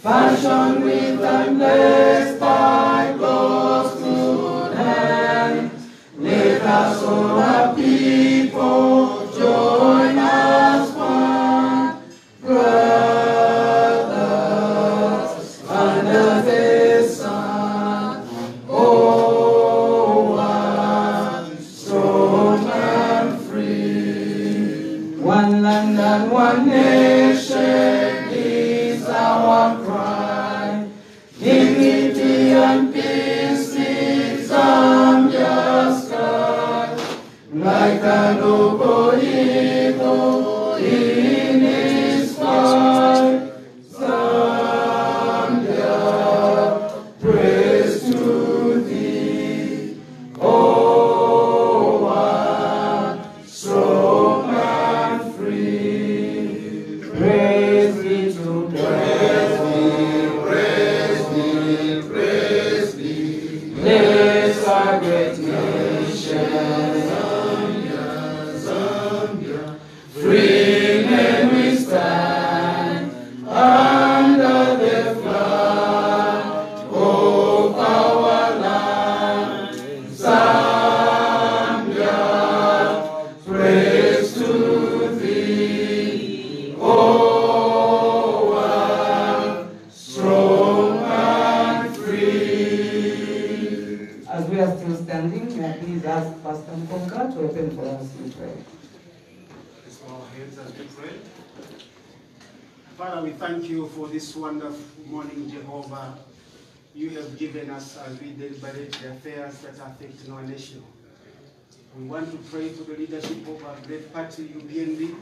fashioned with and blessed by God's good hand. Let us all our people join as one, brothers under the sun. Oh, one strong and free. One land and one nation is our cry. Dignity and peace is Zambia's sky. Like a noble eagle in its flight, Zambia, praise to thee. Oh, one strong and free. Praise thee to praise thee. Bless our great nation. Free men we stand under the flag of our land, Zambia, praise to thee. Oh, one strong and free. As we are still standing, may I please ask Pastor Mkonga to open for us in prayer. As we pray. Father, we thank you for this wonderful morning, Jehovah. You have given us as we deliberate the affairs that are affecting our nation. We want to pray for the leadership of our great party, UPND,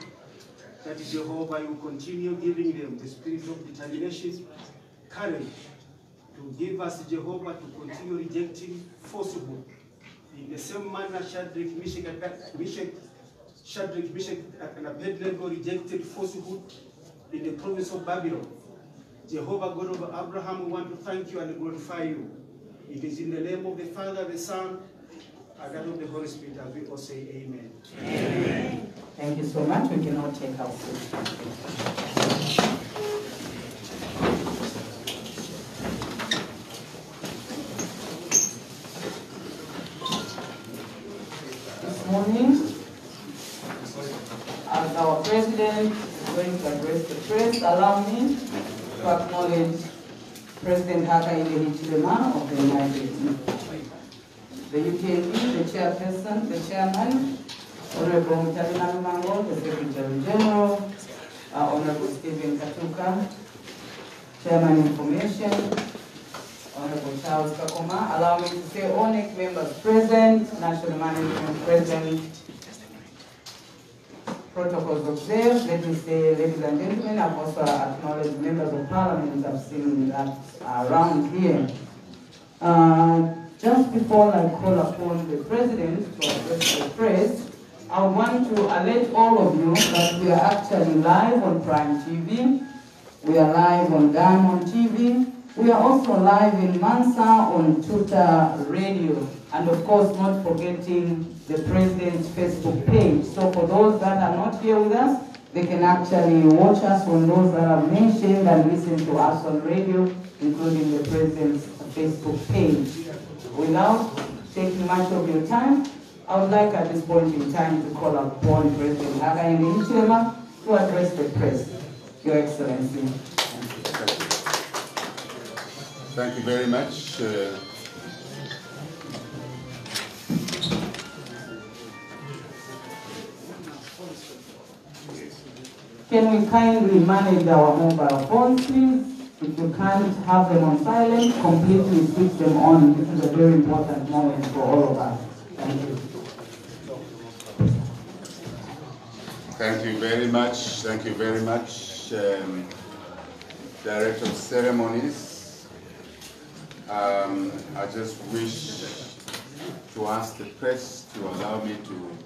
that Jehovah, you continue giving them the spirit of determination, courage, to give us, Jehovah, to continue rejecting falsehood. In the same manner, Shadrach, Meshach, and Abednego rejected falsehood in the province of Babylon. Jehovah, God of Abraham, we want to thank you and glorify you. It is in the name of the Father, the Son, and that of the Holy Spirit that we all say amen. Amen. Thank you so much. We can all take our seats. This morning, as our President is going to address the press, allow me to acknowledge President Hakainde Hichilema of the United Nations, the UKND, the Chairperson, the Chairman, Honorable Mutalina Lumango, the Secretary General, Honorable Stephen Katuka, Chairman Information, Honorable Charles Kakoma. Allow me to say all NEC members present, National Management present, protocols observed. Let me say, ladies and gentlemen, I've also acknowledged members of Parliament I've seen that are around here. Just before I call upon the President to address the press, I want to alert all of you that we are actually live on Prime TV. We are live on Diamond TV. We are also live in Mansa on Tuta Radio. And of course, not forgetting the President's Facebook page. So for those that are not here with us, they can actually watch us on those that are mentioned and listen to us on radio, including the President's Facebook page. Without taking much of your time, I would like at this point in time to call upon President Hakainde Hichilema to address the press. Your Excellency. Thank you very much. Can we kindly manage our mobile phones, please? If you can't have them on silent, completely switch them on. This is a very important moment for all of us. Thank you. Thank you very much. Thank you very much, Director of Ceremonies. I just wish to ask the press to allow me to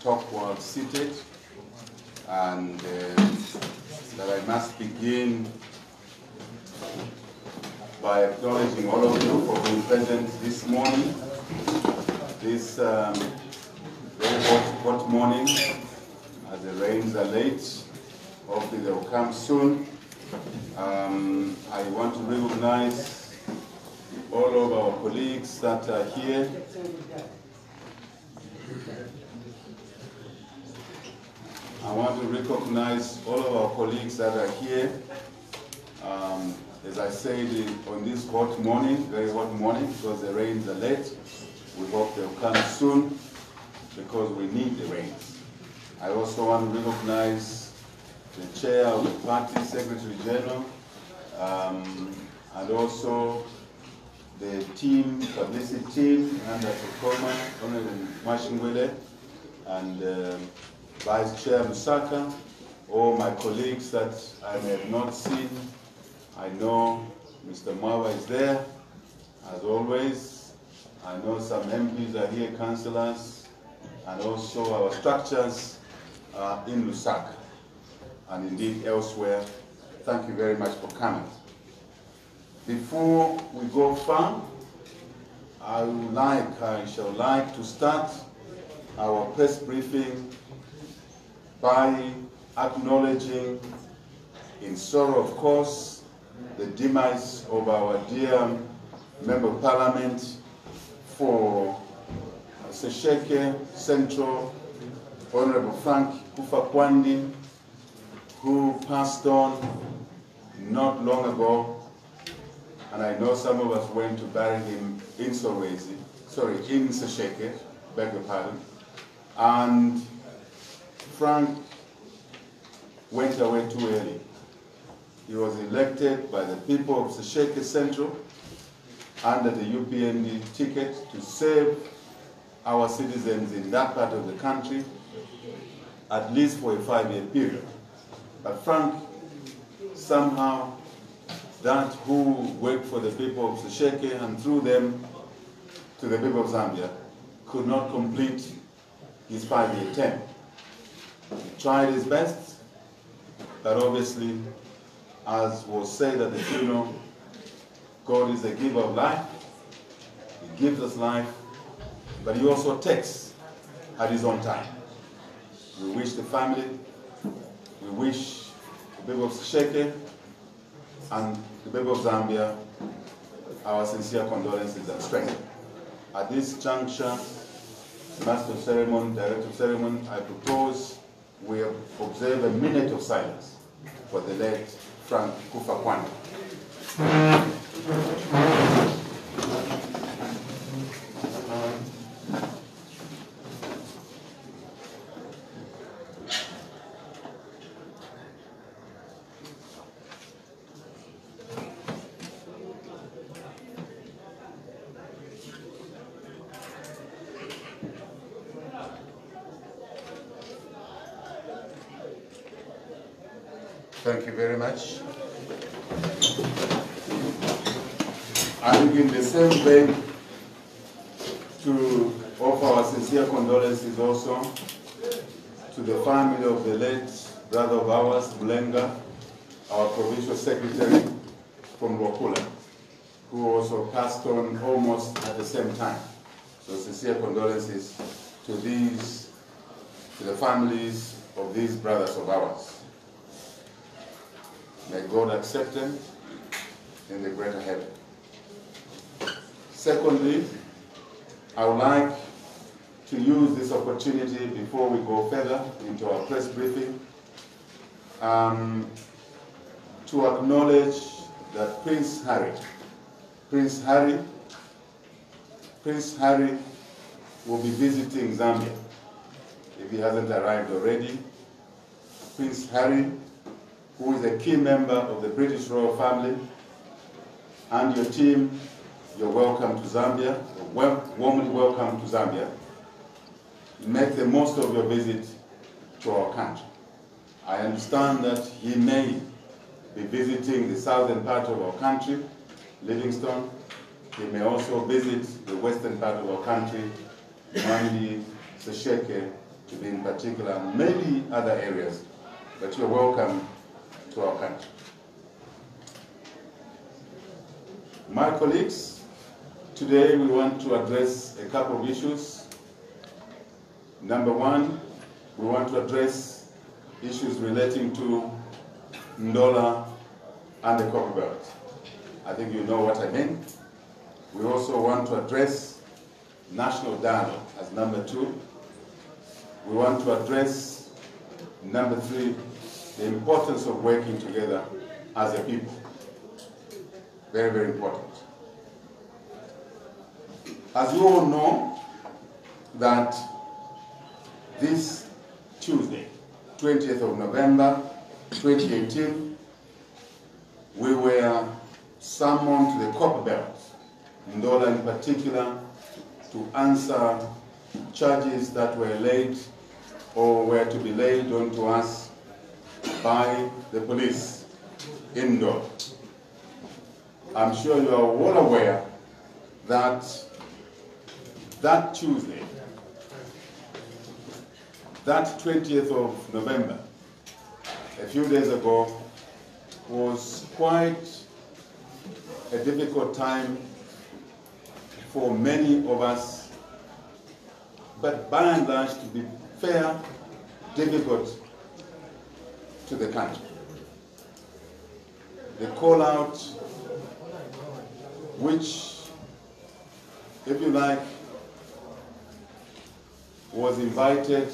talk while seated, and that I must begin by acknowledging all of you for being present this morning, this very hot morning, as the rains are late. Hopefully they will come soon. I want to recognize all of our colleagues that are here. I want to recognize all of our colleagues that are here. As I said, on this hot morning, very hot morning, because the rains are late, we hope they'll come soon, because we need the rains. I also want to recognize the chair of the party, Secretary General, and also the team, publicity team, under Kokoma, Honorable Mashingwele, and Vice Chair Lusaka, all my colleagues that I may have not seen. I know Mr. Mwawa is there, as always. I know some MPs are here, councillors, and also our structures are in Lusaka, and indeed elsewhere. Thank you very much for coming. Before we go far, I shall like to start our press briefing by acknowledging, in sorrow of course, the demise of our dear Member of Parliament for Sesheke Central, Honorable Frank Kufa-Kwandi, who passed on not long ago, and I know some of us went to bury him in in Sesheke, beg your pardon, and Frank went away too early. He was elected by the people of Sesheke Central under the UPND ticket to save our citizens in that part of the country, at least for a 5-year period. But Frank, somehow, that who worked for the people of Sesheke and through them to the people of Zambia, could not complete his 5-year term. He tried his best, but obviously, as was said at the funeral, God is a giver of life. He gives us life, but he also takes at his own time. We wish the family, we wish the people of Sesheke and the people of Zambia our sincere condolences and strength. At this juncture, Master of Ceremony, Director of Ceremony, I propose we observe a minute of silence for the late Frank Kufa-Kwandi. Thank you very much. I think in the same vein to offer our sincere condolences also to the family of the late brother of ours, Bulenga, our provincial secretary from Rwakula, who also passed on almost at the same time. So sincere condolences to the families of these brothers of ours. May God accept them in the greater heaven. Secondly, I would like to use this opportunity before we go further into our press briefing to acknowledge that Prince Harry will be visiting Zambia if he hasn't arrived already. Prince Harry, who is a key member of the British royal family, and your team, you're welcome to Zambia, warmly welcome to Zambia. Make the most of your visit to our country. I understand that he may be visiting the southern part of our country, Livingstone. He may also visit the western part of our country, Mwandi, Sesheke, to be in particular, and maybe other areas, but you're welcome to our country. My colleagues, today we want to address a couple of issues. Number one, we want to address issues relating to Ndola and the Copperbelt. I think you know what I mean. We also want to address national dialogue as number 2. We want to address number 3, the importance of working together as a people. Very, very important. As you all know, that this Tuesday, 20th of November, 2018, we were summoned to the Copperbelt, Ndola in particular, to answer charges that were laid or were to be laid onto us by the police in Ndola. I'm sure you are well aware that that Tuesday, that 20th of November, a few days ago, was quite a difficult time for many of us, but by and large, to be fair, difficult to the country. The call out, which, if you like, was invited,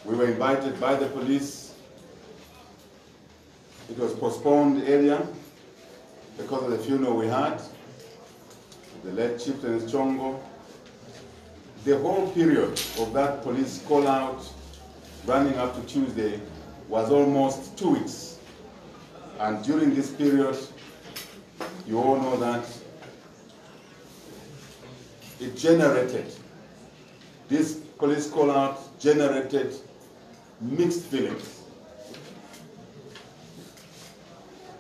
we were invited by the police. It was postponed earlier because of the funeral we had, the late Chieftain Chongo. The whole period of that police call out running up to Tuesday was almost 2 weeks. And during this period, you all know that it generated, this police call out generated mixed feelings.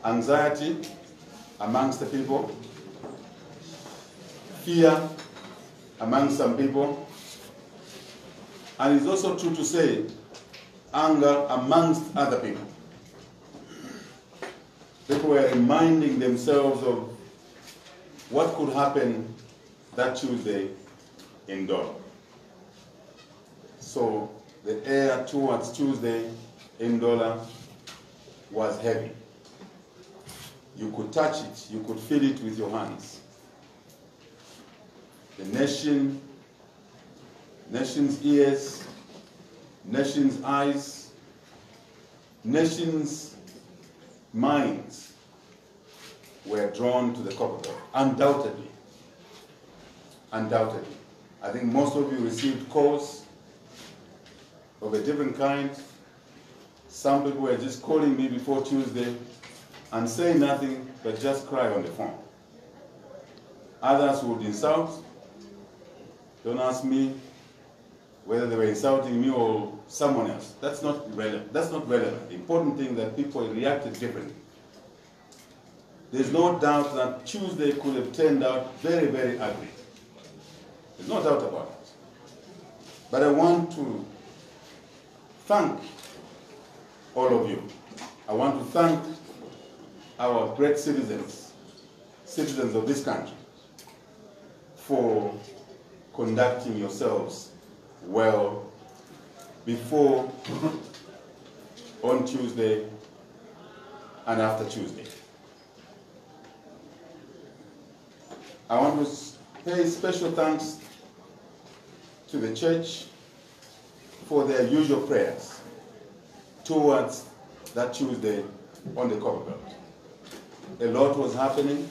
Anxiety amongst the people, fear among some people, and it's also true to say anger amongst other people. People were reminding themselves of what could happen that Tuesday in Ndola. So the air towards Tuesday in Ndola was heavy. You could touch it, you could feel it with your hands. The nation's ears, nation's eyes, nation's minds were drawn to the Copperbelt, undoubtedly. Undoubtedly. I think most of you received calls of a different kind. Some people were just calling me before Tuesday and saying nothing but just cry on the phone. Others would insult. Don't ask me whether they were insulting me or someone else. That's not relevant. That's not relevant. The important thing that people reacted differently. There's no doubt that Tuesday could have turned out very, very ugly. There's no doubt about it. But I want to thank all of you. I want to thank our great citizens of this country, for conducting yourselves well before, on Tuesday, and after Tuesday. I want to pay special thanks to the church for their usual prayers towards that Tuesday on the Copperbelt. A lot was happening,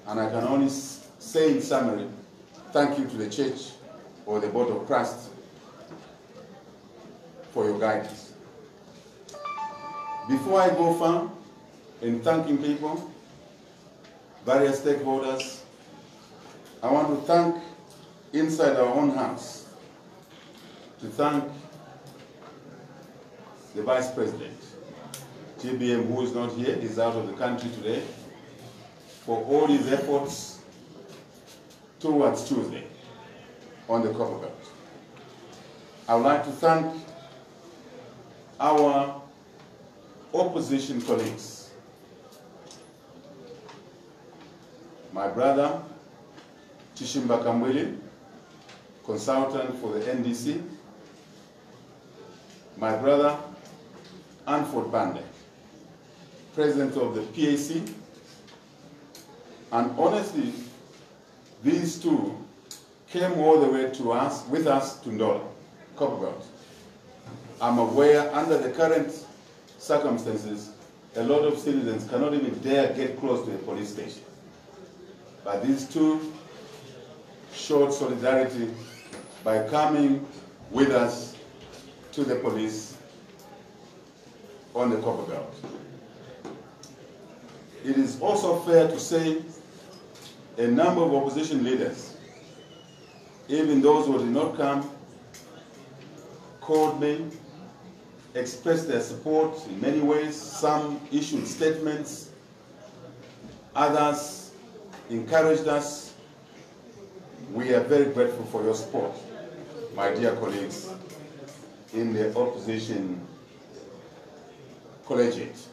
and I can only say in summary, thank you to the church or the Board of Christ for your guidance. Before I go far in thanking people, various stakeholders, I want to thank inside our own house, to thank the Vice President, GBM, who is not here, is out of the country today, for all his efforts towards Tuesday on the Copperbelt. I would like to thank our opposition colleagues. My brother, Chishimba Kambwili, consultant for the NDC. My brother, Anford Bande, president of the PAC, and honestly, these two came all the way to us, with us to Ndola, Copperbelt. I'm aware under the current circumstances, a lot of citizens cannot even dare get close to a police station. But these two showed solidarity by coming with us to the police on the Copperbelt. It is also fair to say a number of opposition leaders, even those who did not come, called me, expressed their support in many ways. Some issued statements, others encouraged us. We are very grateful for your support, my dear colleagues in the opposition collegiate.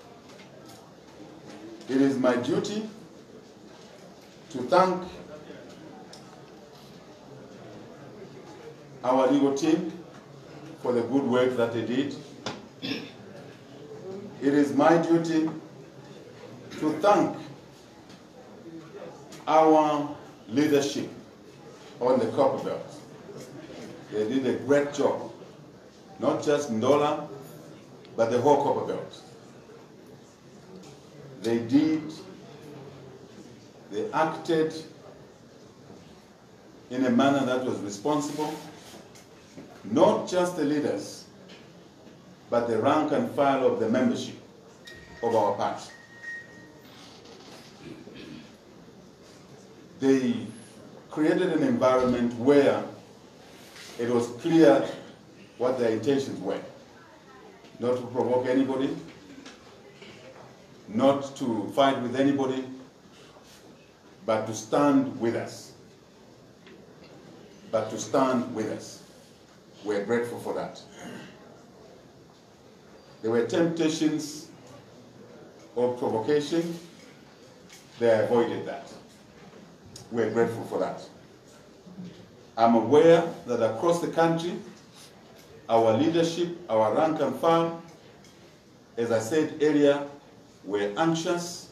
It is my duty to thank our legal team for the good work that they did. It is my duty to thank our leadership on the Copperbelt. They did a great job, not just Ndola, but the whole Copperbelt. They acted in a manner that was responsible, not just the leaders, but the rank and file of the membership of our party. They created an environment where it was clear what their intentions were. Not to provoke anybody, not to fight with anybody, but to stand with us. But to stand with us. We're grateful for that. There were temptations of provocation. They avoided that. We're grateful for that. I'm aware that across the country, our leadership, our rank and file, as I said earlier, were anxious,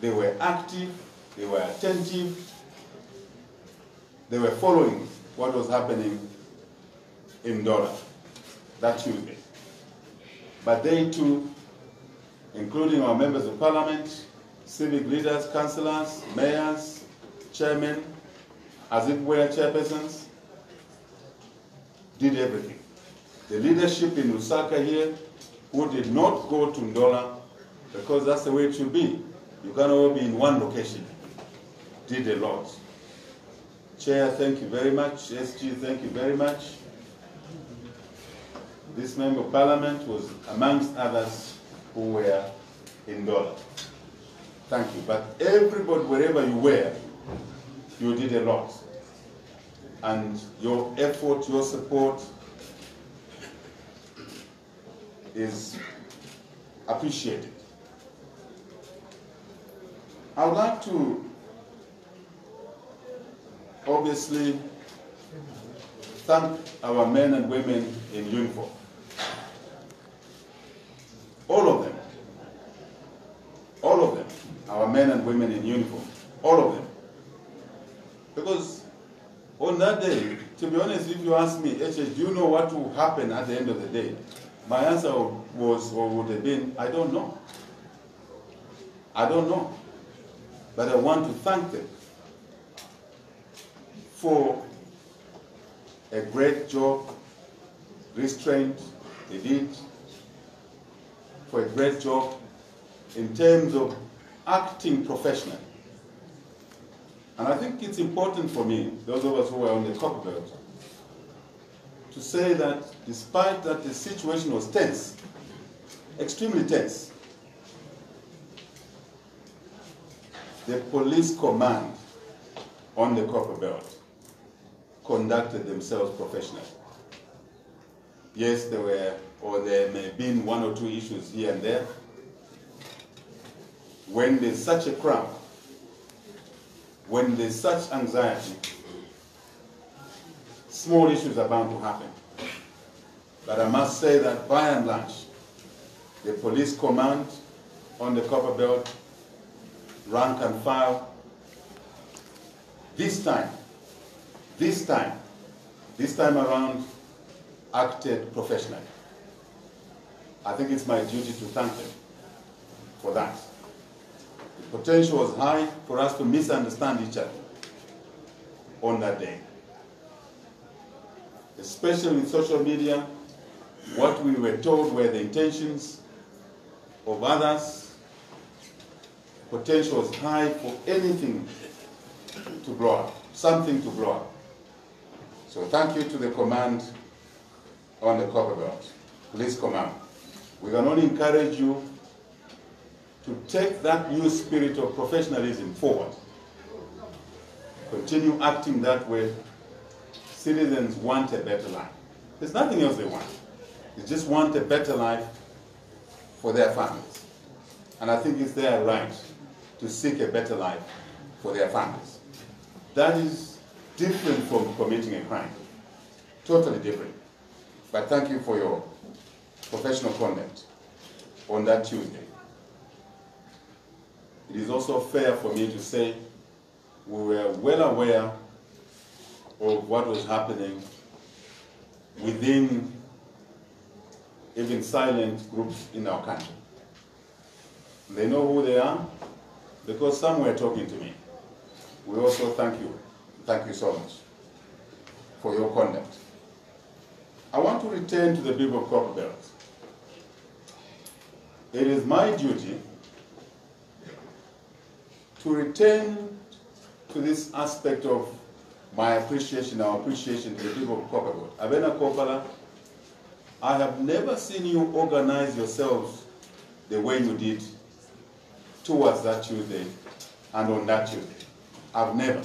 they were active, they were attentive, they were following what was happening in Ndola that Tuesday. But they too, including our members of parliament, civic leaders, councillors, mayors, chairmen, as it were chairpersons, did everything. The leadership in Lusaka here, who did not go to Ndola, because that's the way it should be. You cannot all be in one location. Did a lot. Chair, thank you very much. SG, thank you very much. This member of parliament was amongst others who were in Ndola. Thank you. But everybody, wherever you were, you did a lot. And your effort, your support is appreciated. I would like to obviously thank our men and women in uniform. All of them, our men and women in uniform, all of them. Because on that day, to be honest, if you ask me, do you know what will happen at the end of the day? My answer was, or would have been, I don't know. I don't know. But I want to thank them for a great job, restraint they did, for a great job in terms of acting professionally. And I think it's important for me, those of us who were on the Copperbelt, to say that despite that the situation was tense, extremely tense, the police command on the Copperbelt conducted themselves professionally. Yes, there were, or there may have been one or two issues here and there. When there's such a crowd, when there's such anxiety, small issues are bound to happen. But I must say that by and large, the police command on the Copper Belt, rank and file, this time around, acted professionally. I think it's my duty to thank them for that. The potential was high for us to misunderstand each other on that day. Especially in social media, what we were told were the intentions of others. Potential was high for anything to blow up, something to blow up. So thank you to the command on the Copper Belt, Police Command. We can only encourage you to take that new spirit of professionalism forward. Continue acting that way. Citizens want a better life. There's nothing else they want. They just want a better life for their families. And I think it's their right to seek a better life for their families. That is different from committing a crime. Totally different. But thank you for your professional conduct on that Tuesday. It is also fair for me to say we were well aware of what was happening within even silent groups in our country. They know who they are because some were talking to me. We also thank you. Thank you so much for your conduct. I want to return to the people of Copper Belt. It is my duty to return to this aspect of my appreciation, our appreciation to the people of Copper Belt. Abena Kopala, I have never seen you organize yourselves the way you did towards that Tuesday and on that Tuesday. I've never.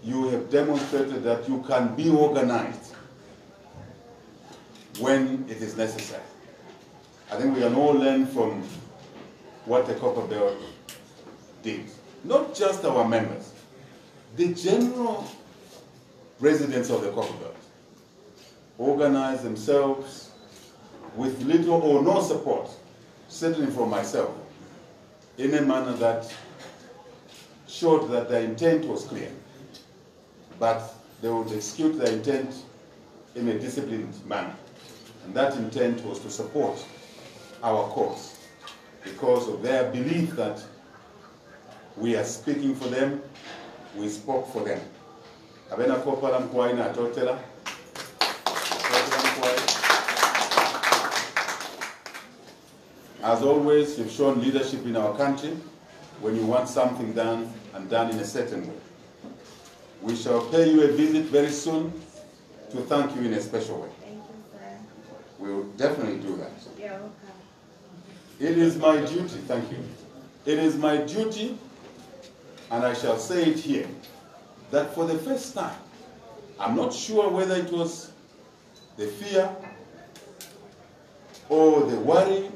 You have demonstrated that you can be organized when it is necessary. I think we can all learn from what the Copper Belt did. Not just our members, the general residents of the Copper Belt organized themselves with little or no support, certainly from myself, in a manner that showed that their intent was clear. But they would execute their intent in a disciplined manner. And that intent was to support our cause because of their belief that we are speaking for them, we spoke for them. Abena Kopala Mkwai na Totela. As always, you've shown leadership in our country when you want something done and done in a certain way. We shall pay you a visit very soon to thank you in a special way. Thank you, sir. We will definitely do that. You're welcome. It is my duty, thank you. It is my duty, and I shall say it here, that for the first time, I'm not sure whether it was the fear or the worry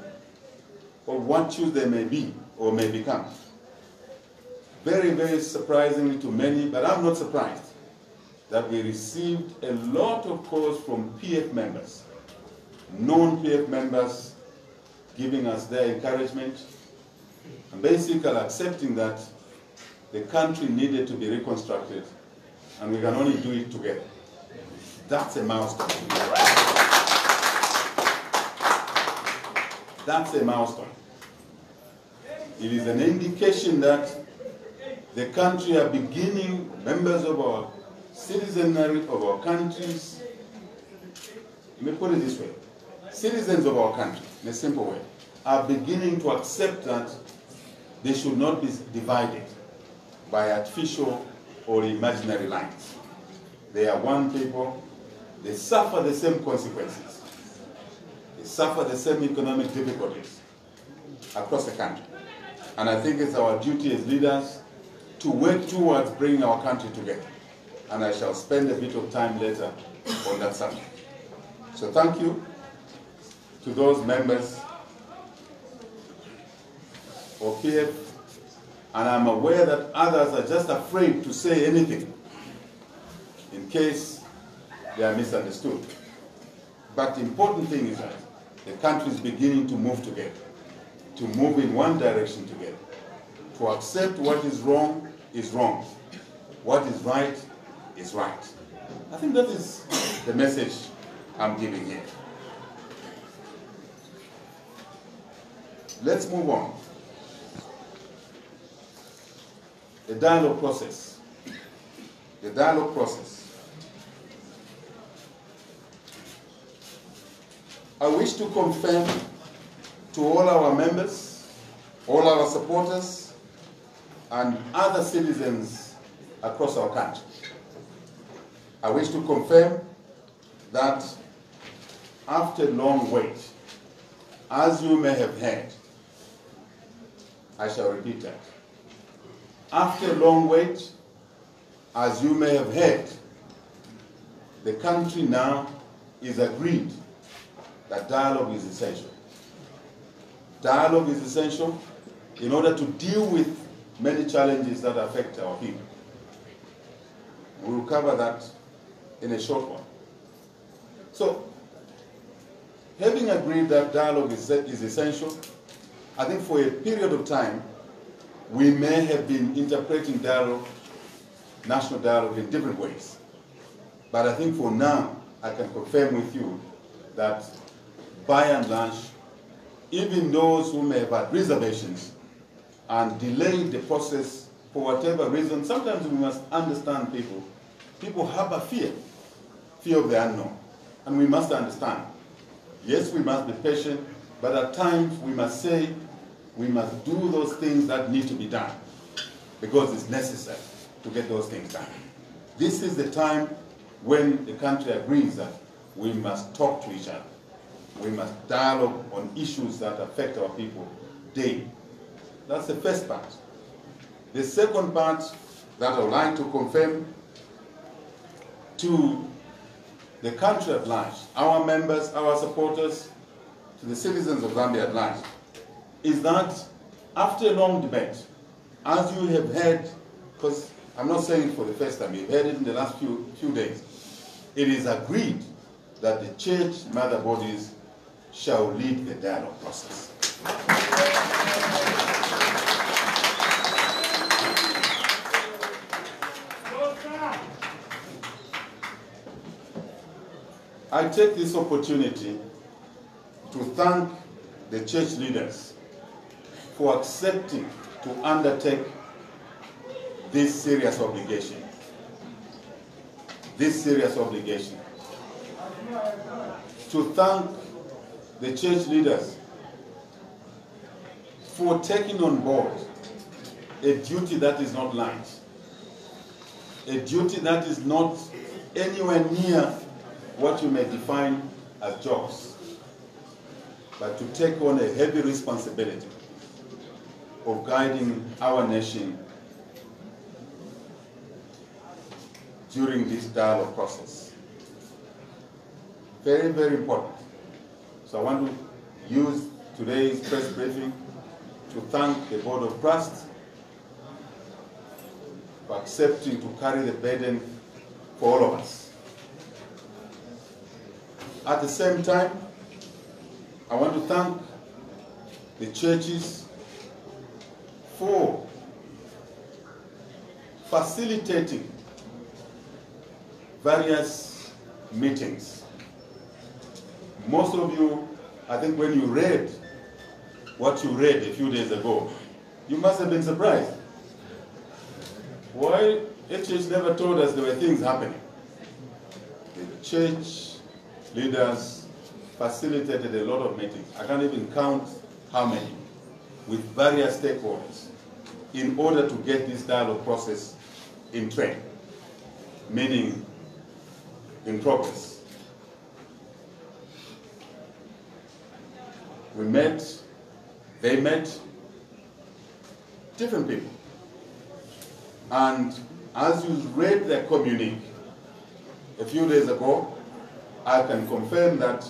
of what Tuesday may be or may become. Very, very surprisingly to many, but I'm not surprised, that we received a lot of calls from PF members, non-PF members, giving us their encouragement, and basically accepting that the country needed to be reconstructed, and we can only do it together. That's a milestone. That's a milestone. It is an indication that the country are beginning, members of our citizenry of our countries, let me put it this way, citizens of our country, in a simple way, are beginning to accept that they should not be divided by artificial or imaginary lines. They are one people, they suffer the same consequences. They suffer the same economic difficulties across the country. And I think it's our duty as leaders to work towards bringing our country together. And I shall spend a bit of time later on that subject. So thank you to those members of PF, and I'm aware that others are just afraid to say anything in case they are misunderstood. But the important thing is that the country is beginning to move together, to move in one direction together, to accept what is wrong, what is right. I think that is the message I'm giving here. Let's move on. The dialogue process. The dialogue process. I wish to confirm to all our members, all our supporters, and other citizens across our country. I wish to confirm that after a long wait, as you may have heard, I shall repeat that. After a long wait, as you may have heard, the country now is agreed that dialogue is essential. Dialogue is essential in order to deal with many challenges that affect our people. We will cover that in a short while. So, having agreed that dialogue is essential, I think for a period of time, we may have been interpreting dialogue, national dialogue, in different ways. But I think for now, I can confirm with you that by and large, even those who may have had reservations and delayed the process for whatever reason, sometimes we must understand people. People have a fear of the unknown, and we must understand. Yes, we must be patient, but at times we must say, we must do those things that need to be done because it's necessary to get those things done. This is the time when the country agrees that we must talk to each other. We must dialogue on issues that affect our people daily. That's the first part. The second part that I would like to confirm to the country at large, our members, our supporters, to the citizens of Zambia at large, is that after a long debate, as you have heard, because I'm not saying it for the first time, you've heard it in the last few days, it is agreed that the church mother bodies shall lead the dialogue process. I take this opportunity to thank the church leaders for accepting to undertake this serious obligation. To thank the church leaders for taking on board a duty that is not light, a duty that is not anywhere near what you may define as jobs, but to take on a heavy responsibility of guiding our nation during this dialogue process. Very, very important. So I want to use today's press briefing to thank the Board of Trust for accepting to carry the burden for all of us. At the same time, I want to thank the churches for facilitating various meetings. Most of you, I think when you read what you read a few days ago, you must have been surprised. Why HH never told us there were things happening? The church leaders facilitated a lot of meetings. I can't even count how many, with various stakeholders, in order to get this dialogue process in train, meaning in progress. We met, they met, different people. And as you read their communique a few days ago, I can confirm that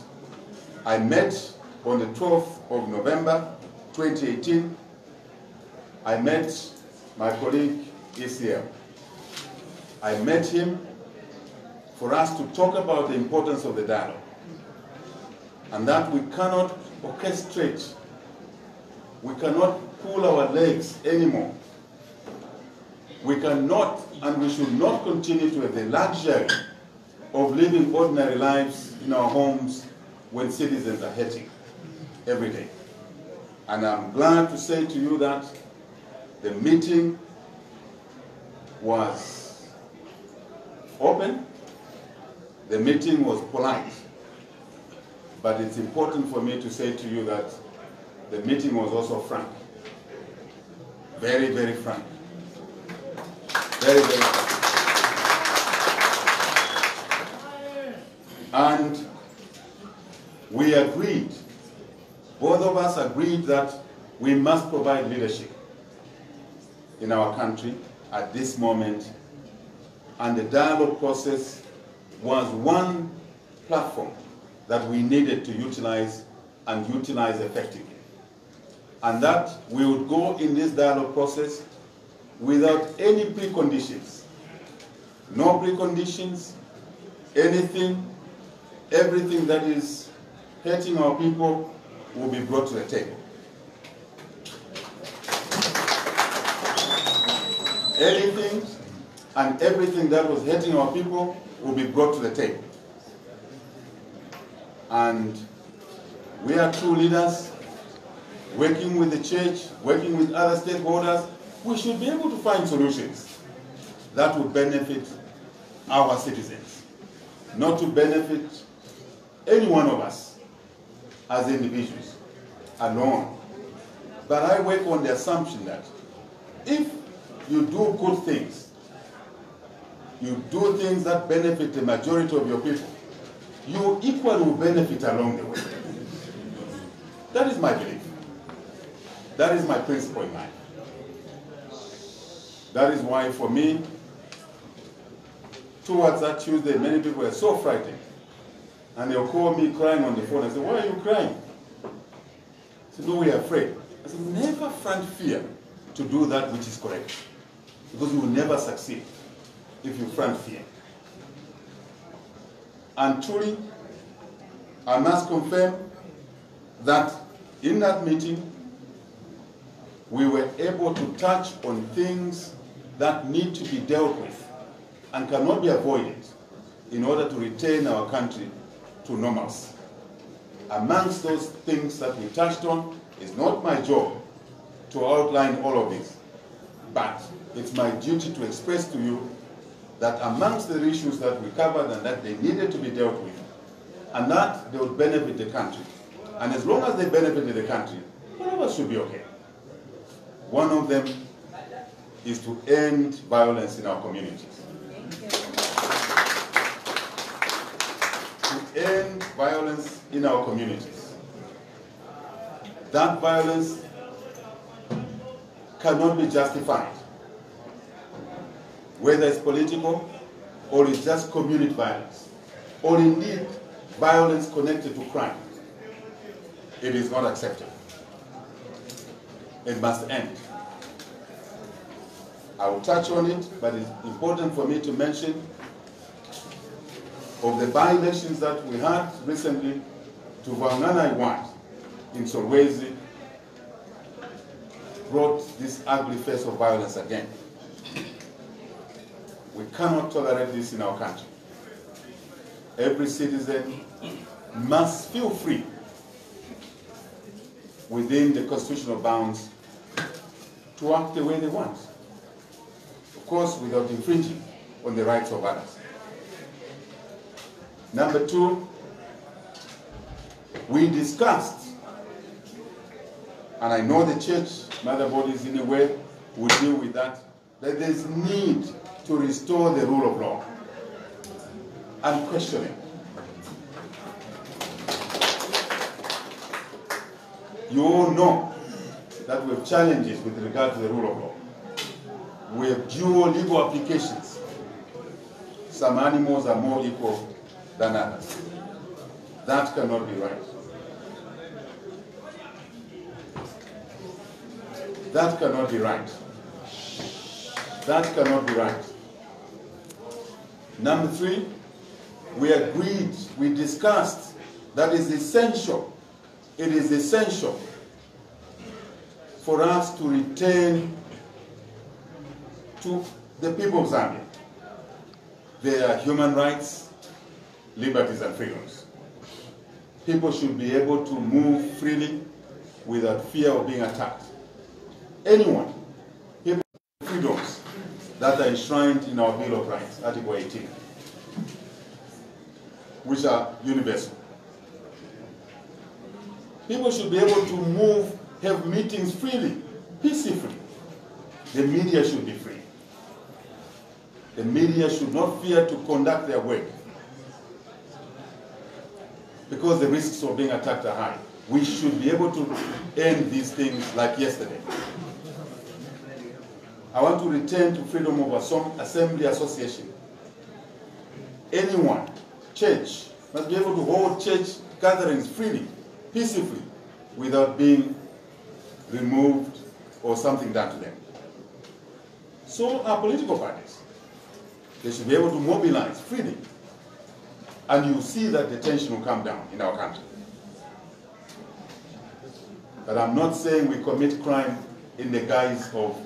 I met on the 12th of November 2018. I met my colleague ECL. I met him for us to talk about the importance of the dialogue. and that we cannot orchestrate, we cannot pull our legs anymore. We cannot and we should not continue to have the luxury of living ordinary lives in our homes when citizens are hurting every day. And I'm glad to say to you that the meeting was open, the meeting was polite, but it's important for me to say to you that the meeting was also frank. Very, very frank. Very, very frank. And we agreed, both of us agreed that we must provide leadership in our country at this moment, and the dialogue process was one platform that we needed to utilize and utilize effectively. And that we would go in this dialogue process without any preconditions. No preconditions, anything, everything that is hurting our people will be brought to the table. Anything and everything that was hurting our people will be brought to the table. And we are true leaders, working with the church, working with other stakeholders. We should be able to find solutions that will benefit our citizens, not to benefit any one of us as individuals alone. But I work on the assumption that if you do good things, you do things that benefit the majority of your people, you equally will benefit along the way. That is my belief. That is my principle in life. That is why, for me, towards that Tuesday, many people were so frightened. And they'll call me crying on the phone. I said, "Why are you crying?" I said, "No, we are afraid." I said, "Never front fear to do that which is correct, because you will never succeed if you front fear." And truly, I must confirm that in that meeting, we were able to touch on things that need to be dealt with and cannot be avoided in order to retain our country to normalcy. Amongst those things that we touched on, it's not my job to outline all of this, but it's my duty to express to you that amongst the issues that we covered and that they needed to be dealt with, and that they would benefit the country. And as long as they benefited the country, all of us should be okay. One of them is to end violence in our communities. To end violence in our communities. That violence cannot be justified, whether it's political or it's just community violence, or indeed violence connected to crime. It is not acceptable. It must end. I will touch on it, but it's important for me to mention of the by-elections that we had recently. Tuvangana Iwand in Solwezi brought this ugly face of violence again. We cannot tolerate this in our country. Every citizen must feel free within the constitutional bounds to act the way they want. Of course, without infringing on the rights of others. Number two, we discussed, and I know the church, mother bodies in a way, will deal with that there's need to restore the rule of law. Unquestioning. You all know that we have challenges with regard to the rule of law. We have dual legal applications. Some animals are more equal than others. That cannot be right. That cannot be right. That cannot be right. Number three, we agreed, we discussed that is essential. It is essential for us to return to the people of Zambia their human rights, liberties, and freedoms. People should be able to move freely without fear of being attacked. Anyone, people have freedoms that are enshrined in our Bill of Rights, Article 18, which are universal. People should be able to move, have meetings freely, peacefully. The media should be free. The media should not fear to conduct their work because the risks of being attacked are high. We should be able to end these things like yesterday. I want to return to freedom of assembly association. Anyone, church, must be able to hold church gatherings freely, peacefully, without being removed or something done to them. So are political parties. They should be able to mobilize freely. And you see that the tension will come down in our country. But I'm not saying we commit crime in the guise of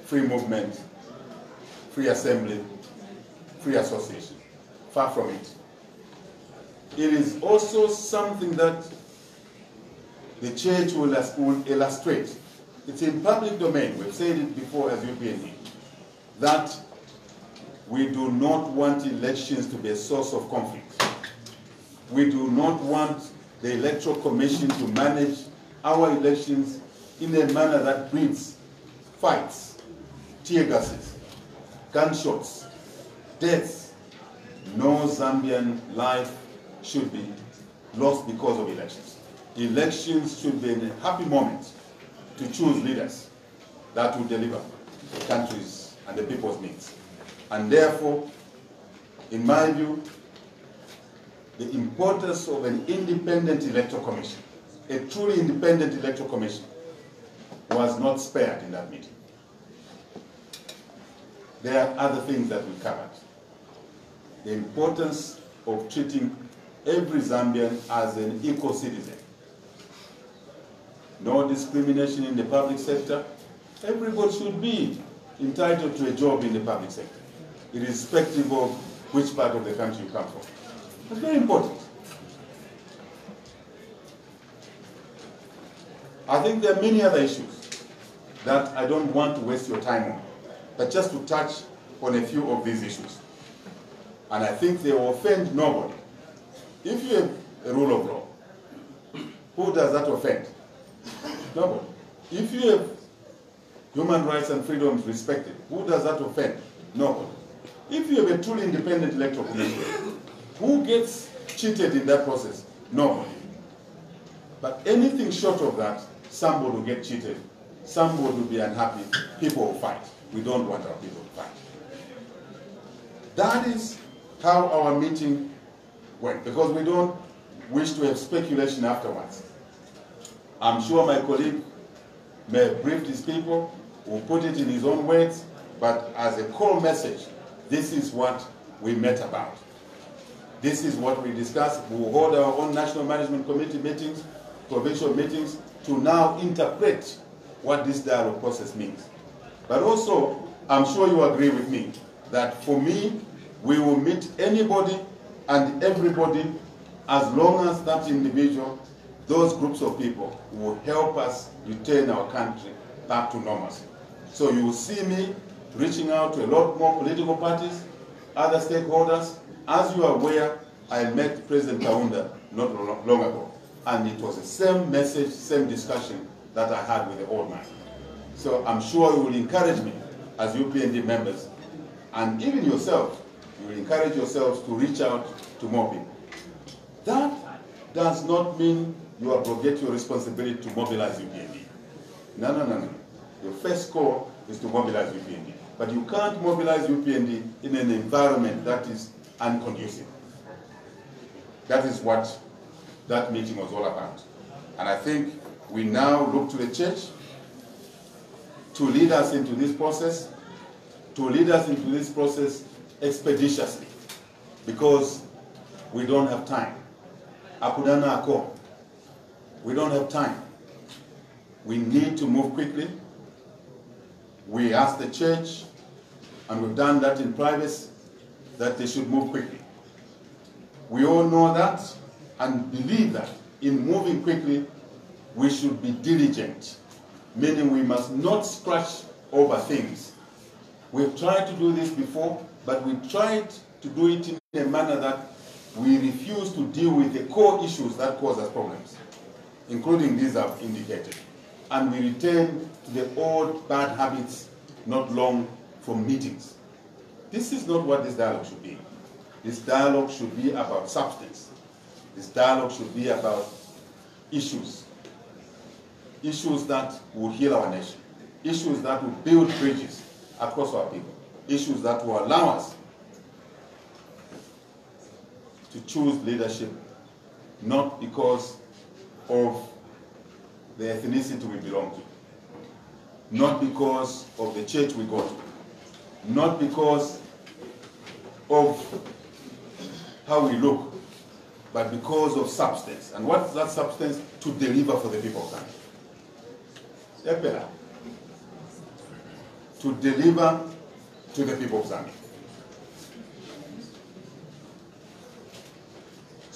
free movement, free assembly, free association. Far from it. It is also something that the church will illustrate. It's in public domain. We've said it before as UPND, that we do not want elections to be a source of conflict. We do not want the Electoral Commission to manage our elections in a manner that breeds fights, tear gases, gunshots, deaths. No Zambian life should be lost because of elections. Elections should be a happy moment to choose leaders that will deliver the country's and the people's needs. And therefore, in my view, the importance of an independent electoral commission, a truly independent electoral commission, was not spared in that meeting. There are other things that we covered. The importance of treating every Zambian as an equal citizen. No discrimination in the public sector. Everybody should be entitled to a job in the public sector, irrespective of which part of the country you come from. That's very important. I think there are many other issues that I don't want to waste your time on, but just to touch on a few of these issues. And I think they will offend nobody. If you have a rule of law, who does that offend? Nobody. If you have human rights and freedoms respected, who does that offend? Nobody. If you have a truly independent electoral commission, who gets cheated in that process? Nobody. But anything short of that, somebody will get cheated, somebody will be unhappy, people will fight. We don't want our people to fight. That is how our meeting went, because we don't wish to have speculation afterwards. I'm sure my colleague may have briefed his people, will put it in his own words, but as a core message, this is what we met about. This is what we discussed. We will hold our own National Management Committee meetings, provincial meetings, to now interpret what this dialogue process means. But also, I'm sure you agree with me that for me, we will meet anybody and everybody as long as that individual, those groups of people will help us return our country back to normalcy. So you will see me reaching out to a lot more political parties, other stakeholders. As you are aware, I met President Kaunda not long ago, and it was the same message, same discussion that I had with the old man. So I'm sure you will encourage me as UPND members, and even yourself, you will encourage yourselves to reach out to more people. That does not mean you abrogate your responsibility to mobilize UPND. No, no, no, no. Your first call is to mobilize UPND. But you can't mobilize UPND in an environment that is unconducive. That is what that meeting was all about. And I think we now look to the church to lead us into this process, expeditiously, because we don't have time. Akudana Ako. We don't have time. We need to move quickly. We asked the church, and we've done that in privacy, that they should move quickly. We all know that and believe that in moving quickly, we should be diligent, meaning we must not scratch over things. We've tried to do this before, but we tried to do it in a manner that we refuse to deal with the core issues that cause us problems, including these I've indicated. And we return to the old bad habits not long from meetings. This is not what this dialogue should be. This dialogue should be about substance. This dialogue should be about issues. Issues that will heal our nation. Issues that will build bridges across our people. Issues that will allow us to choose leadership not because of the ethnicity we belong to, not because of the church we go to, not because of how we look, but because of substance. And what is that substance? To deliver for the people of Zambia. To deliver to the people of Zambia.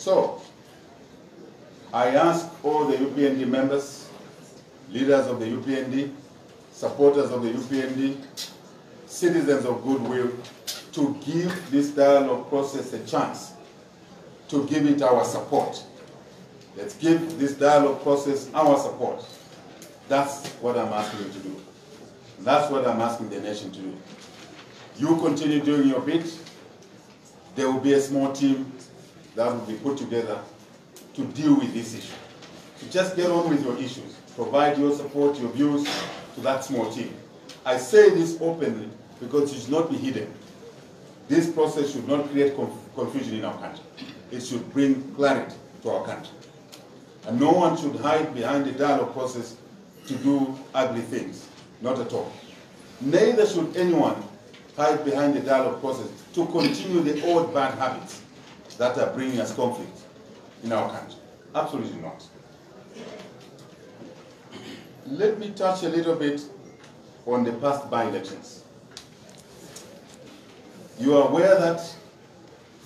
So, I ask all the UPND members, leaders of the UPND, supporters of the UPND, citizens of goodwill, to give this dialogue process a chance, to give it our support. Let's give this dialogue process our support. That's what I'm asking you to do. That's what I'm asking the nation to do. You continue doing your bit. There will be a small team that will be put together to deal with this issue. So just get on with your issues. Provide your support, your views to that small team. I say this openly because it should not be hidden. This process should not create confusion in our country. It should bring clarity to our country. And no one should hide behind the dialogue process to do ugly things. Not at all. Neither should anyone hide behind the dialogue process to continue the old bad habits that are bringing us conflict in our country. Absolutely not. Let me touch a little bit on the past by-elections. You are aware that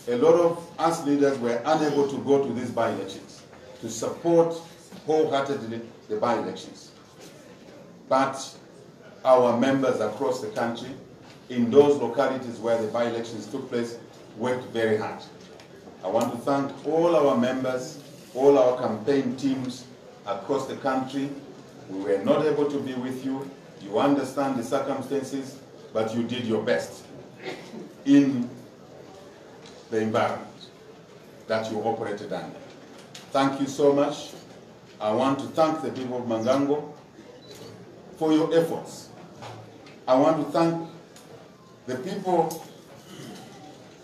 a lot of us leaders were unable to go to these by-elections to support wholeheartedly the by-elections. But our members across the country, in those localities where the by-elections took place, worked very hard. I want to thank all our members, all our campaign teams across the country. We were not able to be with you. You understand the circumstances, but you did your best in the environment that you operated under. Thank you so much. I want to thank the people of Mangango for your efforts. I want to thank the people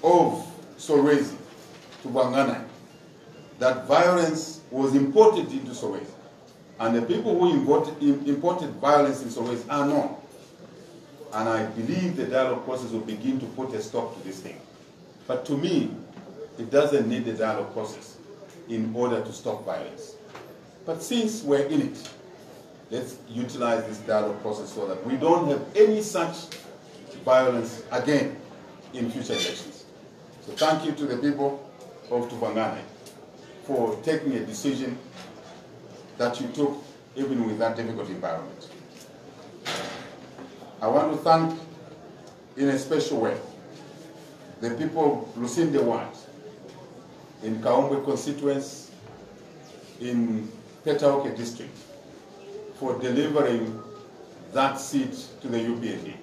of Solwezi to Bwanganai, that violence was imported into Solwezi. And the people who imported violence in Solwezi are known. And I believe the dialogue process will begin to put a stop to this thing. But to me, it doesn't need the dialogue process in order to stop violence. But since we're in it, let's utilize this dialogue process so that we don't have any such violence again in future elections. So thank you to the people of Tubangane for taking a decision that you took even with that difficult environment. I want to thank in a special way the people of Lusinde Ward, in Kaombwe constituency, in Petaoke district, for delivering that seat to the UPND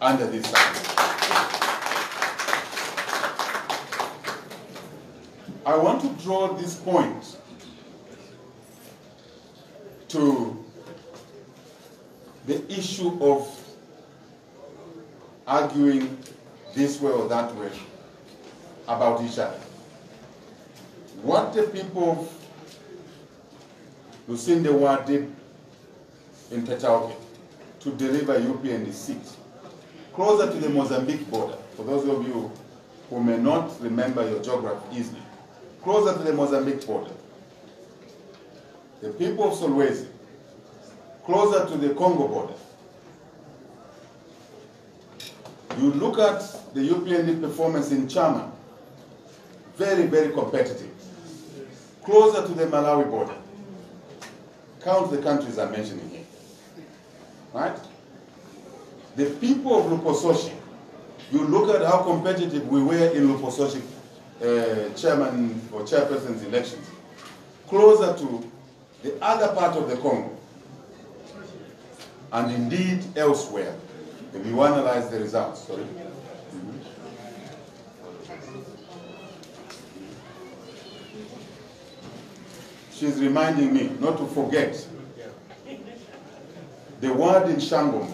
under this time. I want to draw this point to the issue of arguing this way or that way about each other. What the people of Lusinde Ward did in Petaoke to deliver UPND seat closer to the Mozambique border, for those of you who may not remember your geography easily, closer to the Mozambique border, the people of Solwezi, closer to the Congo border. You look at the UPND performance in Chama, very, very competitive. Closer to the Malawi border. Count the countries I'm mentioning here. Right? The people of Lupososhi, you look at how competitive we were in Lupososhi chairman or chairperson's elections. Closer to the other part of the Congo. And indeed elsewhere. If you analyze the results, sorry. She's reminding me not to forget the word in Shangom,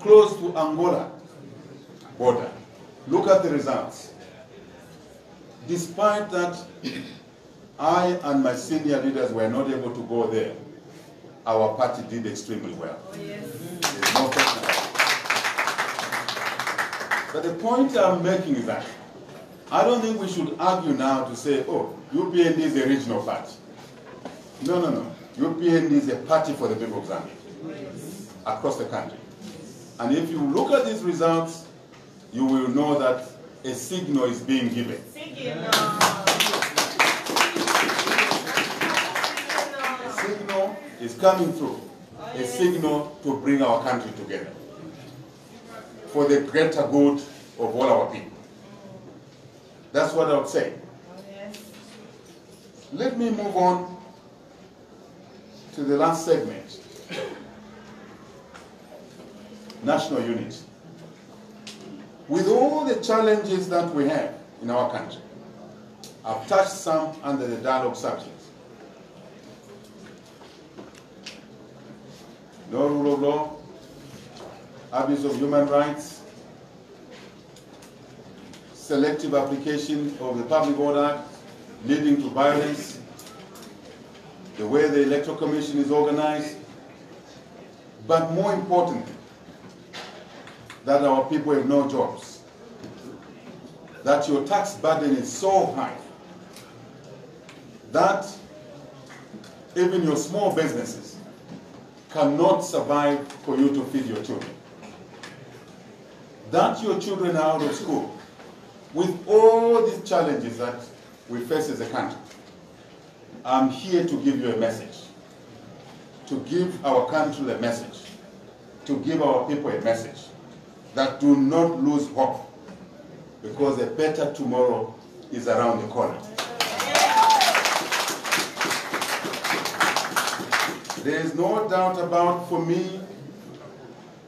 close to Angola border. Look at the results. Despite that, I and my senior leaders were not able to go there. Our party did extremely well. Oh, yes. There's no question about it. But the point I'm making is that I don't think we should argue now to say, oh, UPND is a regional party. No, no, no. UPND is a party for the people of Zambia across the country. And if you look at these results, you will know that a signal is being given. A signal is coming through. A signal to bring our country together for the greater good of all our people. That's what I would say. Let me move on to the last segment. National unity. With all the challenges that we have in our country, I've touched some under the dialogue subjects. No rule of law, abuse of human rights, selective application of the Public Order Act leading to violence, the way the Electoral Commission is organized, but more importantly, that our people have no jobs, that your tax burden is so high that even your small businesses cannot survive for you to feed your children. That your children are out of school. With all these challenges that we face as a country, I'm here to give you a message, to give our country a message, to give our people a message that do not lose hope, because a better tomorrow is around the corner. There is no doubt about, for me,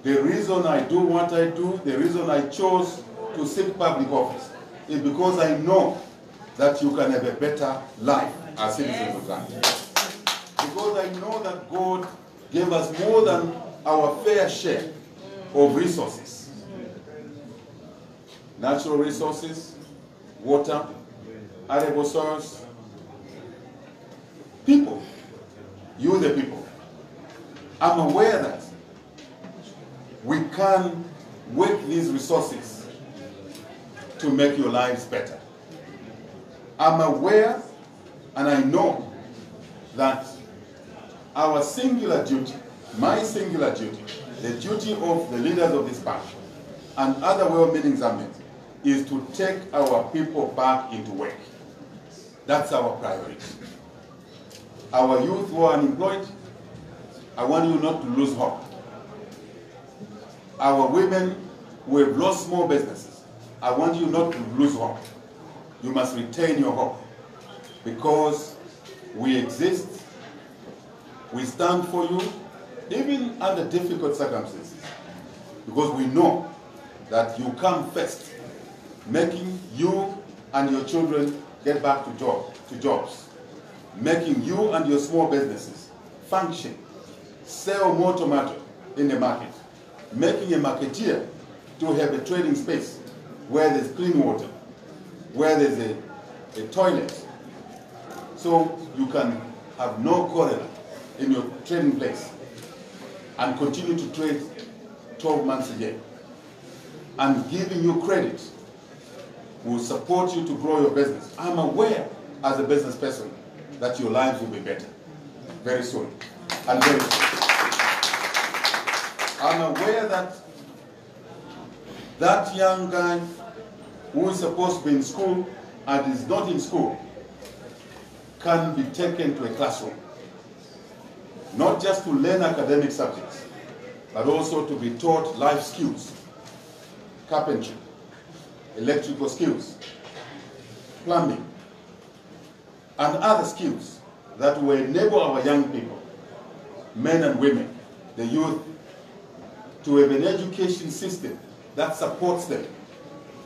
the reason I do what I do, the reason I chose to seek public office is because I know that you can have a better life as citizens of Zambia. Because I know that God gave us more than our fair share of resources. Natural resources, water, arable soils, people, you the people. I'm aware that we can work these resources to make your lives better. I'm aware and I know that our singular duty, my singular duty, the duty of the leaders of this party and other well-meaning Zambians is to take our people back into work. That's our priority. Our youth who are unemployed, I want you not to lose hope. Our women who have lost small businesses, I want you not to lose hope. You must retain your hope, because we exist, we stand for you, even under difficult circumstances, because we know that you come first, making you and your children get back to jobs, making you and your small businesses function, sell more tomato in the market, making a marketeer to have a trading space where there's clean water, where there's a toilet, so you can have no cholera in your trading place and continue to trade 12 months a year. And giving you credit will support you to grow your business. I'm aware as a business person that your lives will be better. very soon. And very soon. I'm aware that that young guy who is supposed to be in school and is not in school can be taken to a classroom. Not just to learn academic subjects, but also to be taught life skills, carpentry, electrical skills, plumbing, and other skills that will enable our young people, men and women, the youth, to have an education system that supports them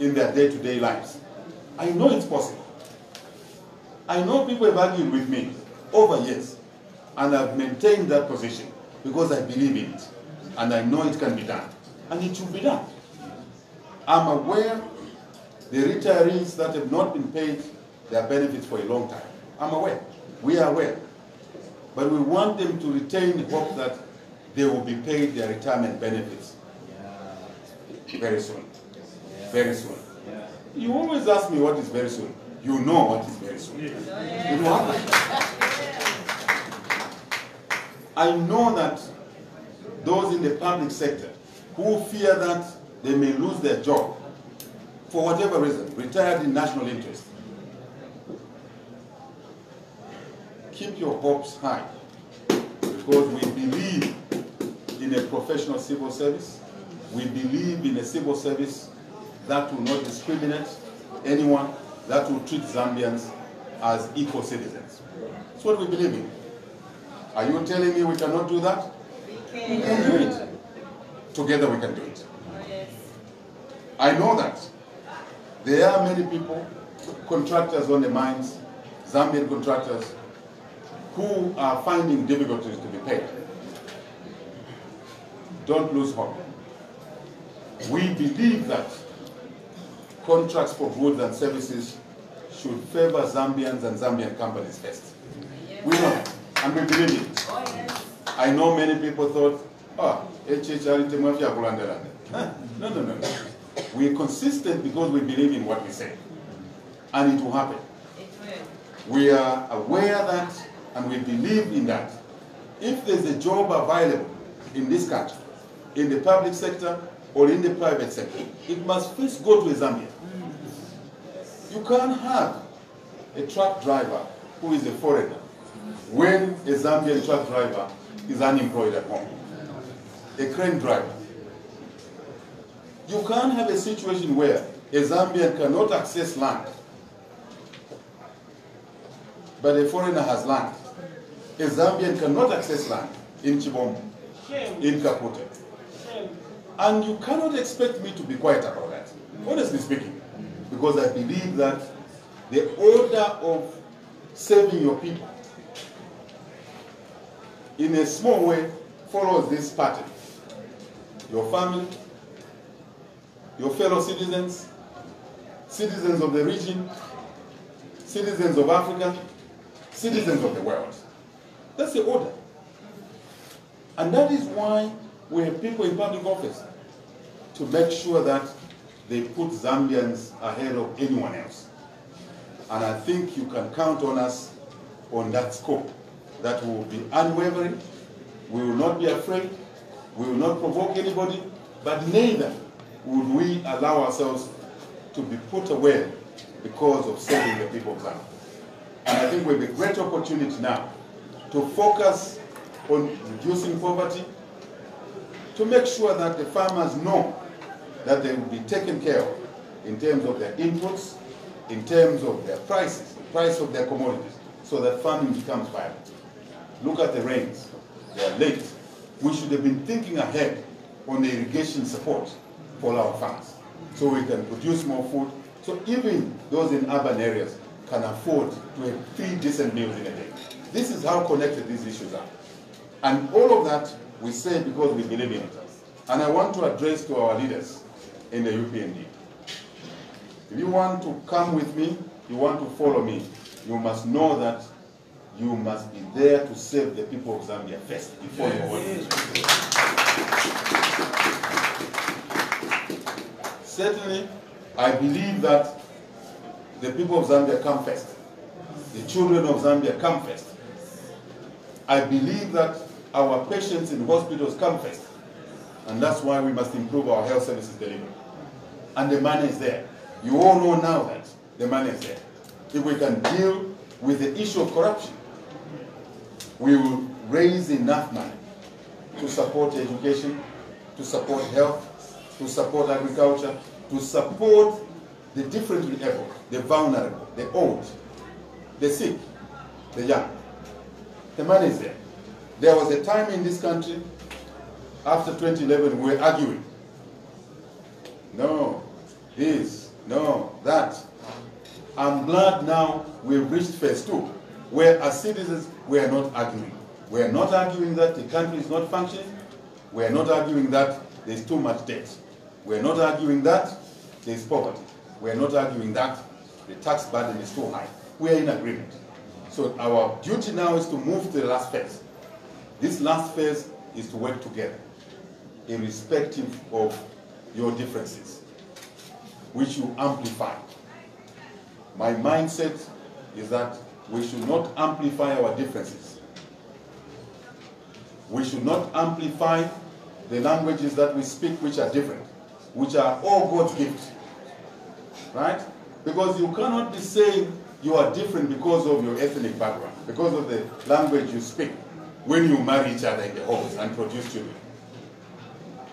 in their day-to-day lives. I know it's possible. I know people have argued with me over years, and I've maintained that position because I believe in it, and I know it can be done, and it should be done. I'm aware the retirees that have not been paid their benefits for a long time. I'm aware. We are aware. But we want them to retain hope that they will be paid their retirement benefits very soon. Very soon. You always ask me what is very soon. You know what is very soon. It will happen. I know that those in the public sector who fear that they may lose their job for whatever reason, retired in national interest, keep your hopes high, because we believe in a professional civil service. We believe in a civil service that will not discriminate anyone, that will treat Zambians as equal citizens. That's what we believe in. Are you telling me we cannot do that? We can do it. Together we can do it. I know that there are many people, contractors on the mines, Zambian contractors, who are finding difficulties to be paid. Don't lose hope. We believe that contracts for goods and services should favor Zambians and Zambian companies first. We know that, and we believe in it. I know many people thought, no. We are consistent because we believe in what we say. And it will happen. We are aware that, and we believe in that. If there's a job available in this country, in the public sector or in the private sector, it must first go to a Zambian. You can't have a truck driver who is a foreigner when a Zambian truck driver is unemployed at home. A crane driver. You can't have a situation where a Zambian cannot access land, but a foreigner has land. A Zambian cannot access land in Chibombo, in Kapute. And you cannot expect me to be quiet about that, honestly speaking, because I believe that the order of saving your people in a small way follows this pattern. Your family, your fellow citizens, citizens of the region, citizens of Africa, citizens of the world. That's the order. And that is why we have people in public office to make sure that they put Zambians ahead of anyone else. And I think you can count on us on that scope, that we will be unwavering, we will not be afraid, we will not provoke anybody, but neither would we allow ourselves to be put away because of saving the people of Zambia. And I think we have a great opportunity now to focus on reducing poverty, to make sure that the farmers know that they will be taken care of in terms of their inputs, in terms of their prices, the price of their commodities, so that farming becomes viable. Look at the rains. They are late. We should have been thinking ahead on the irrigation support for our farmers, so we can produce more food, so even those in urban areas can afford to have 3 decent meals in a day. This is how connected these issues are. And all of that we say because we believe in it. And I want to address to our leaders in the UPND. If you want to come with me, you want to follow me, you must know that you must be there to save the people of Zambia first before you vote. Certainly, I believe that the people of Zambia come first. The children of Zambia come first. I believe that our patients in hospitals come first. And that's why we must improve our health services delivery. And the money is there. You all know now that the money is there. If we can deal with the issue of corruption, we will raise enough money to support education, to support health, to support agriculture, to support the differently able, the vulnerable, the old, the sick, the young. The money is there. There was a time in this country, after 2011, we were arguing. No, this, no, that. I'm glad now we've reached phase 2, where as citizens, we are not arguing. We are not arguing that the country is not functioning. We are not arguing that there's too much debt. We are not arguing that there's poverty. We are not arguing that the tax burden is too high. We are in agreement. So our duty now is to move to the last phase. This last phase is to work together, irrespective of your differences, which you amplify. My mindset is that we should not amplify our differences. We should not amplify the languages that we speak which are different, which are all God's gifts. Right? Because you cannot be saying you are different because of your ethnic background, because of the language you speak when you marry each other in the homes and produce children.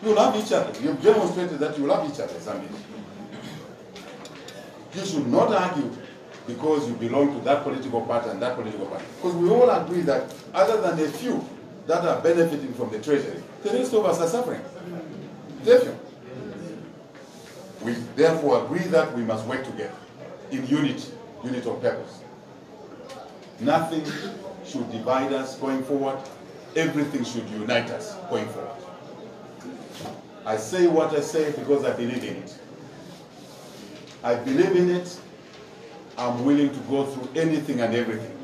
You love each other. You've demonstrated that you love each other, Zambia. You should not argue because you belong to that political party and that political party. Because we all agree that other than a few that are benefiting from the treasury, the rest of us are suffering. Therefore, we therefore agree that we must work together in unity of purpose. Nothing should divide us going forward. Everything should unite us going forward. I say what I say because I believe in it. I believe in it. I'm willing to go through anything and everything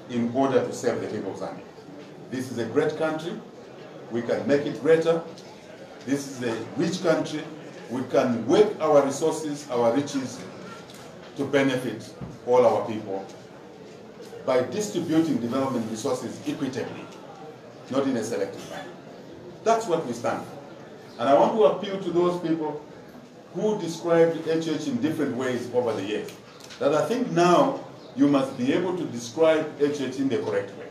in order to serve the people of Zambia. This is a great country. We can make it greater. This is a rich country. We can work our resources, our riches, to benefit all our people by distributing development resources equitably, not in a selective manner. That's what we stand for. And I want to appeal to those people who described HH in different ways over the years, that I think now you must be able to describe HH in the correct way.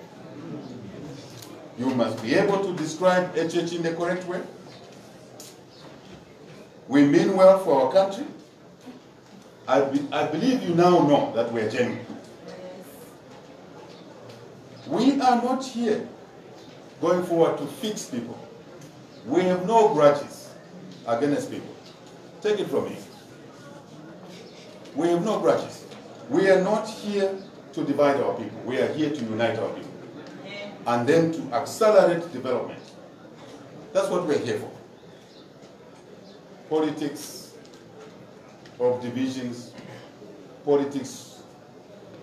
You must be able to describe HH in the correct way. We mean well for our country. I believe you now know that we are genuine. We are not here going forward to fix people. We have no grudges against people. Take it from me. We have no grudges. We are not here to divide our people. We are here to unite our people. And then to accelerate development. That's what we're here for. Politics of divisions, politics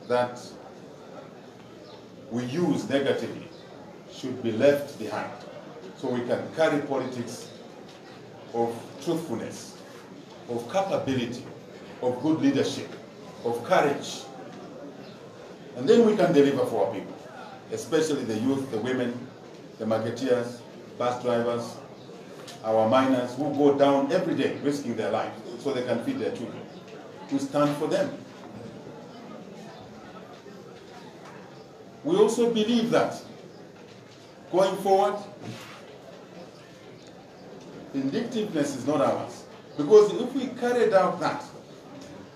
that we use negatively should be left behind, so we can carry politics of truthfulness, of capability, of good leadership, of courage. And then we can deliver for our people, especially the youth, the women, the marketeers, bus drivers, our miners who go down every day risking their lives so they can feed their children. We stand for them. We also believe that going forward, vindictiveness is not ours. Because if we carried out that,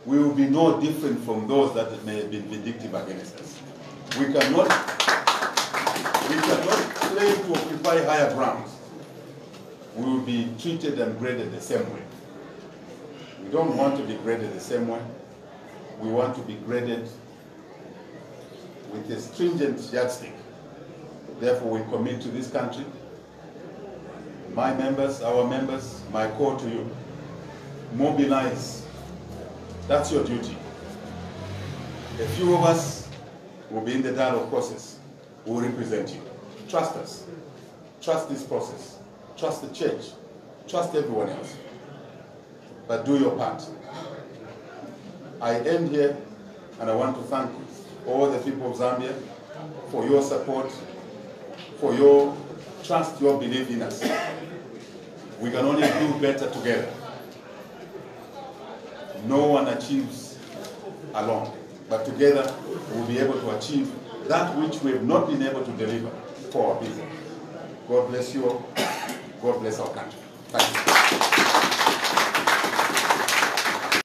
we will be no different from those that may have been vindictive against us. We cannot claim to occupy higher grounds. We will be treated and graded the same way. We don't want to be graded the same way. We want to be graded with a stringent yardstick. Therefore, we commit to this country. My members, our members, my call to you, mobilize. That's your duty. A few of us will be in the dialogue process. We will represent you. Trust us. Trust this process. Trust the church. Trust everyone else. But do your part. I end here, and I want to thank all the people of Zambia for your support, for your trust, your belief in us. We can only do better together. No one achieves alone, but together we'll be able to achieve that which we have not been able to deliver for our people. God bless you all. God bless our country. Thank you.